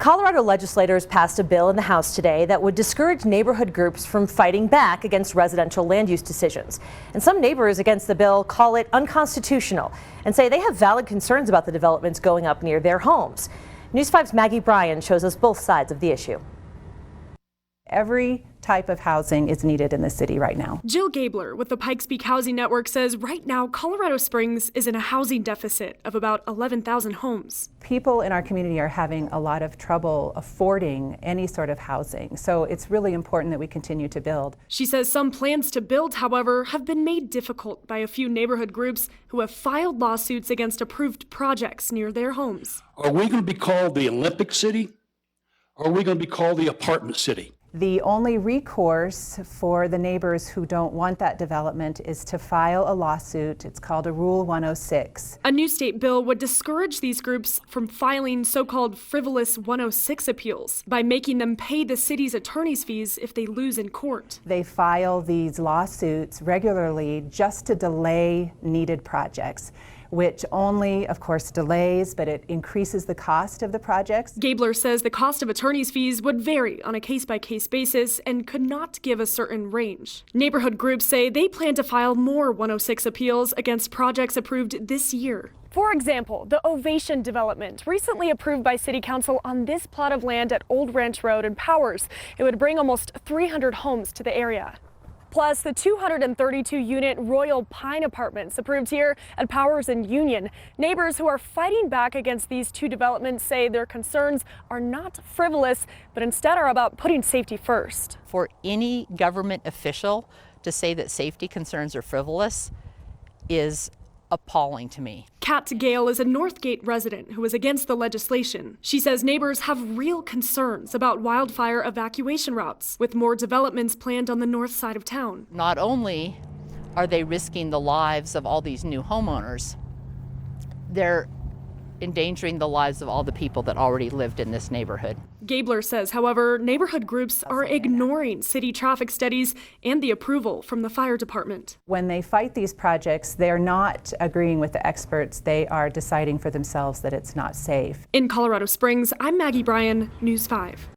Colorado legislators passed a bill in the House today that would discourage neighborhood groups from fighting back against residential land use decisions. And some neighbors against the bill call it unconstitutional and say they have valid concerns about the developments going up near their homes. News 5's Maggie Bryan shows us both sides of the issue. Every type of housing is needed in the city right now. Jill Gabler with the Pikes Peak Housing Network says right now Colorado Springs is in a housing deficit of about 11,000 homes. People in our community are having a lot of trouble affording any sort of housing, so it's really important that we continue to build. She says some plans to build, however, have been made difficult by a few neighborhood groups who have filed lawsuits against approved projects near their homes. Are we going to be called the Olympic City? Or are we going to be called the apartment city? The only recourse for the neighbors who don't want that development is to file a lawsuit. It's called a Rule 106. A new state bill would discourage these groups from filing so-called frivolous 106 appeals by making them pay the city's attorney's fees if they lose in court. They file these lawsuits regularly just to delay needed projects, which only, of course, delays, but it increases the cost of the projects. Gabler says the cost of attorney's fees would vary on a case-by-case basis and could not give a certain range. Neighborhood groups say they plan to file more 106 appeals against projects approved this year. For example, the Ovation development, recently approved by City Council on this plot of land at Old Ranch Road in Powers. It would bring almost 300 homes to the area. Plus the 232-unit Royal Pine apartments approved here at Powers and Union. Neighbors who are fighting back against these two developments say their concerns are not frivolous, but instead are about putting safety first. For any government official to say that safety concerns are frivolous is appalling to me. Kat Gale is a Northgate resident who is against the legislation. She says neighbors have real concerns about wildfire evacuation routes, with more developments planned on the north side of town. Not only are they risking the lives of all these new homeowners, they're endangering the lives of all the people that already lived in this neighborhood. Gabler says, however, neighborhood groups are ignoring city traffic studies and the approval from the fire department. When they fight these projects, they're not agreeing with the experts. They are deciding for themselves that it's not safe. In Colorado Springs, I'm Maggie Bryan, News 5.